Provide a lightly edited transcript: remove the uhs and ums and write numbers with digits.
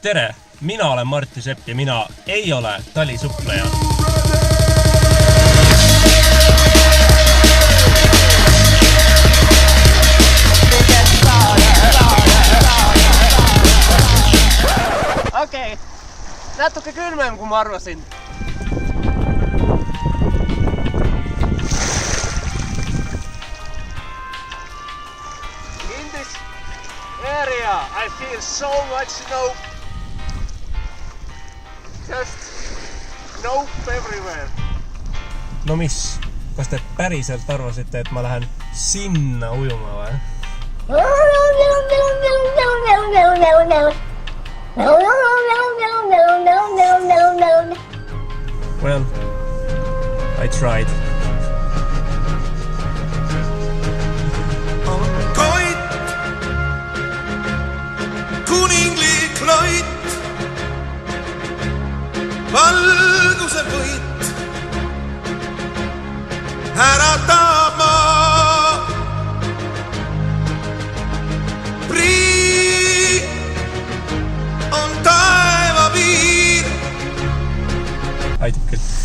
Tere! Mina olen Martti Sepp ja mina ei ole talisuppleja. Okei, natuke kylmem kuin mä arvasin. In this area I feel so much snow. Just snow everywhere. No mis? Kas te päriselt arvasite, et ma lähen sinna ujuma vai? Well, I tried. On Koit, kuninglik loit, valguse võit, äratab maa. Prii on taeva piir. Aitab küll.